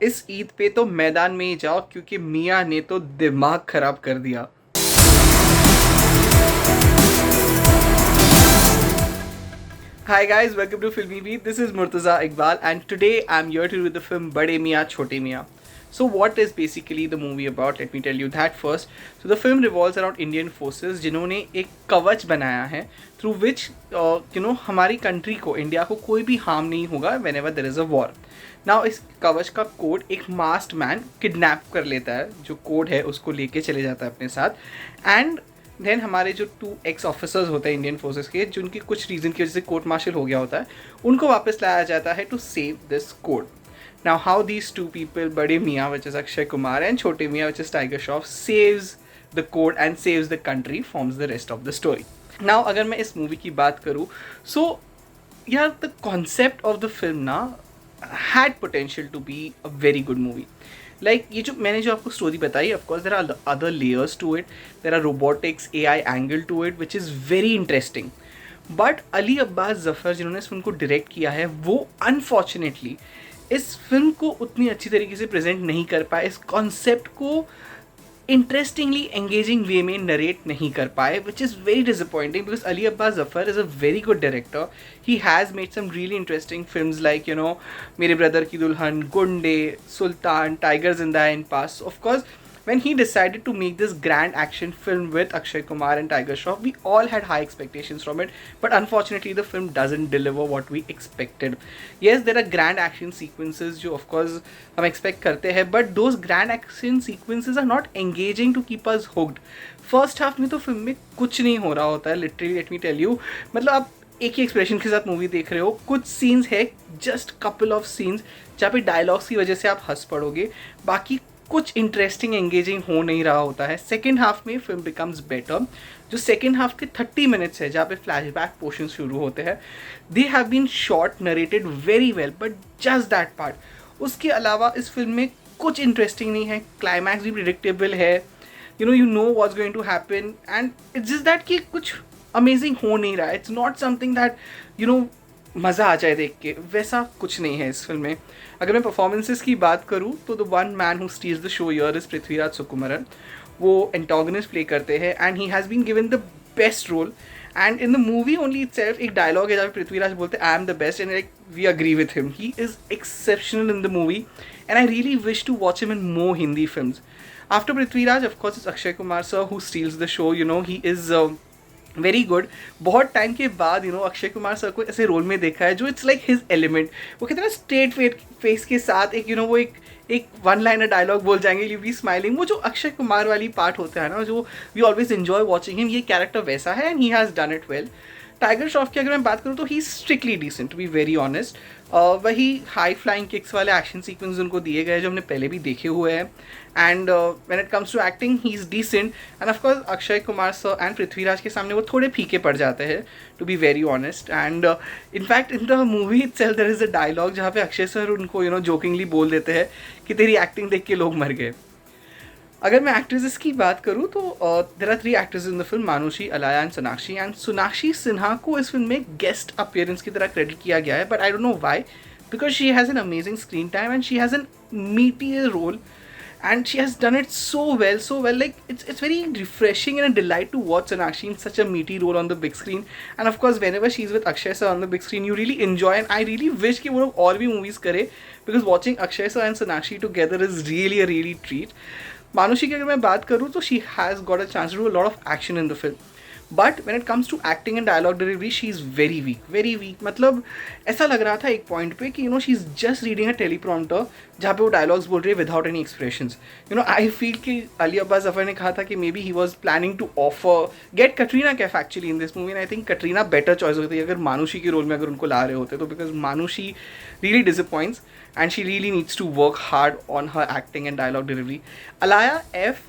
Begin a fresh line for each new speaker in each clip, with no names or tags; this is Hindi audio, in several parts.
इस ईद पे तो मैदान में ही जाओ क्योंकि मियाँ ने तो दिमाग खराब कर दिया। Hi guys, welcome to Filmy Beat. This is Murtaza Iqbal and today I'm here to do the film Bade Miyan Chote Miyan. So what is basically the movie about? Let me tell you that first. So the film revolves around Indian forces जिन्होंने एक कवच बनाया है through which हमारी कंट्री को इंडिया को कोई भी हार्म नहीं होगा whenever there is a war. Now इस कवच का कोड एक मास्ड मैन किडनैप कर लेता है, जो कोड है उसको लेके चले जाता है अपने साथ एंड देन हमारे जो 2 एक्स ऑफिसर्स होते हैं इंडियन फोर्सेस के, जिनकी कुछ रीज़न की वजह से कोर्ट मार्शल हो गया होता है, उनको वापस लाया जाता है to save this code. Now how these 2 people, Bade Miyan which is Akshay Kumar and Chhote Miyan which is Tiger Shroff, saves the code and saves the country forms the rest of the story. Now अगर मैं इस मूवी की बात करूँ, सो यार the concept of the film ना had potential to be a very good movie. Like ये जो मैंने जो आपको स्टोरी बताई, of course there are other layers to it, there are robotics AI angle to it which is very interesting. But Ali Abbas Zafar जिन्होंने इस फिल्म को डायरेक्ट किया है, वो अनफॉर्चुनेटली इस फिल्म को उतनी अच्छी तरीके से प्रेजेंट नहीं कर पाए, इस कॉन्सेप्ट को इंटरेस्टिंगली एंगेजिंग वे में नरेट नहीं कर पाए, which is very disappointing because Ali Abbas Zafar is a very good director. He has made some really interesting films like Mere Brother Ki Dulhan, Gunday, Sultan, Tiger Zinda Hai in past. Of course when he decided to make this grand action film with Akshay Kumar and Tiger Shroff, we all had high expectations from it, but unfortunately the film doesn't deliver what we expected. Yes, there are grand action sequences जो of course हम expect करते हैं, but those grand action sequences are not engaging to keep us hooked. First half में तो फिल्म में कुछ नहीं हो रहा होता है, literally let me tell you. मतलब आप एक ही एक्सप्रेशन के साथ मूवी देख रहे हो, कुछ सीन्स है, जस्ट कपल ऑफ सीन्स जहाँ पे डायलॉग्स की वजह से आप हंस पड़ोगे, बाकी कुछ इंटरेस्टिंग एंगेजिंग हो नहीं रहा होता है. सेकेंड हाफ में फिल्म बिकम्स बेटर. जो सेकेंड हाफ के 30 मिनट्स है जहाँ पे फ्लैशबैक पोर्शन शुरू होते हैं, they have been short, narrated very well, but just that part. उसके अलावा इस फिल्म में कुछ इंटरेस्टिंग नहीं है. क्लाइमैक्स भी प्रिडिक्टेबल है, you know what's going to happen and it's just that कि कुछ अमेजिंग हो नहीं रहा है. इट्स नॉट समथिंग दैट मज़ा आ जाए देख के, वैसा कुछ नहीं है इस फिल्म में. अगर मैं परफॉर्मेंसेस की बात करूँ तो the one man who steals the show here is Prithviraj Sukumaran. वो एंटागनिस्ट प्ले करते हैं and he has been given the best role. And in the movie only itself एक डायलॉग है जहाँ पे पृथ्वीराज बोलते हैं, I am the best, and like we agree with him. He is exceptional in the movie and I really wish to watch him in more Hindi films. After Prithviraj of course it's Akshay Kumar sir who steals the show. He is very good. बहुत टाइम के बाद अक्षय कुमार सर को ऐसे रोल में देखा है जो इट्स लाइक हिज एलिमेंट. वो कहते हैं ना, स्ट्रेट फेस के साथ एक वो एक वन लाइनर डायलॉग बोल जाएंगे, यू बी स्माइलिंग. वो जो अक्षय कुमार वाली पार्ट होता है ना, जो we always enjoy watching him, ये कैरेक्टर वैसा है and he has done it well. Tiger Shroff की अगर मैं बात करूँ तो he strictly decent, to be very honest. वही हाई फ्लाइंग किक्स वाले एक्शन सीक्वेंस उनको दिए गए जो हमने पहले भी देखे हुए हैं. And when it comes to acting he is decent. And of course Akshay Kumar sir and Prithviraj के सामने वो थोड़े फीके पड़ जाते हैं, to be very honest. And in fact in the movie itself there is a dialogue जहाँ पे अक्षय सर उनको जोकिंगली बोल देते हैं कि तेरी एक्टिंग देख के लोग मर गए. अगर मैं एक्ट्रेसेस की बात करूँ तो there are 3 actress in the film, Manushi, Alaya and Sonakshi. And Sonakshi Sinha को इस फिल्म में गेस्ट अपीयरेंस की तरह क्रेडिट किया गया है, but I don't know why, because she has an amazing screen time and she has an मीटी role and she has done it so well. Like it's very refreshing and a delight to watch Sonakshi in such a meaty role on the big screen. And of course whenever she's with Akshay sir on the big screen, you really enjoy, and I really wish कि वो लोग और भी movies करे, because watching Akshay sir and Sonakshi together is really a really treat. मानुषी की अगर मैं बात करूँ तो she has got a chance to do a lot of action in the film. But when it comes to acting and dialogue delivery she is very weak. मतलब ऐसा लग रहा था एक पॉइंट पे कि she is just reading a teleprompter जहाँ पे वो डायलॉग्स बोल रही है without any expressions. I feel कि अली अब्बास ज़फ़र ने कहा था कि maybe he was planning to offer get Katrina Kaif actually in this movie. And I think Katrina better choice होती है अगर मानुषी के रोल में अगर उनको ला रहे होते तो, because Manushi really disappoints and she really needs to work hard on her acting and dialogue delivery. Alaya F,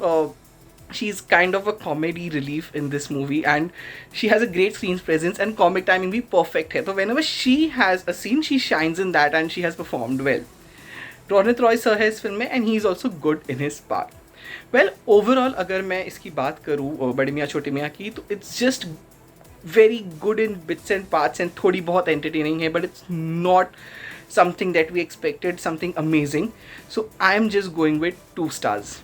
she's kind of a comedy relief in this movie and she has a great screen presence and comic timing भी perfect है. So whenever she has a scene, she shines in that and she has performed well. Ronit Roy sir है इस फिल्म में and he is also good in his part. Well, overall अगर मैं इसकी बात करूँ बड़े मियाँ छोटे मियाँ की, तो it's just very good in bits and parts and थोड़ी बहुत entertaining है, but it's not something that we expected, something amazing. So I'm just going with 2 stars.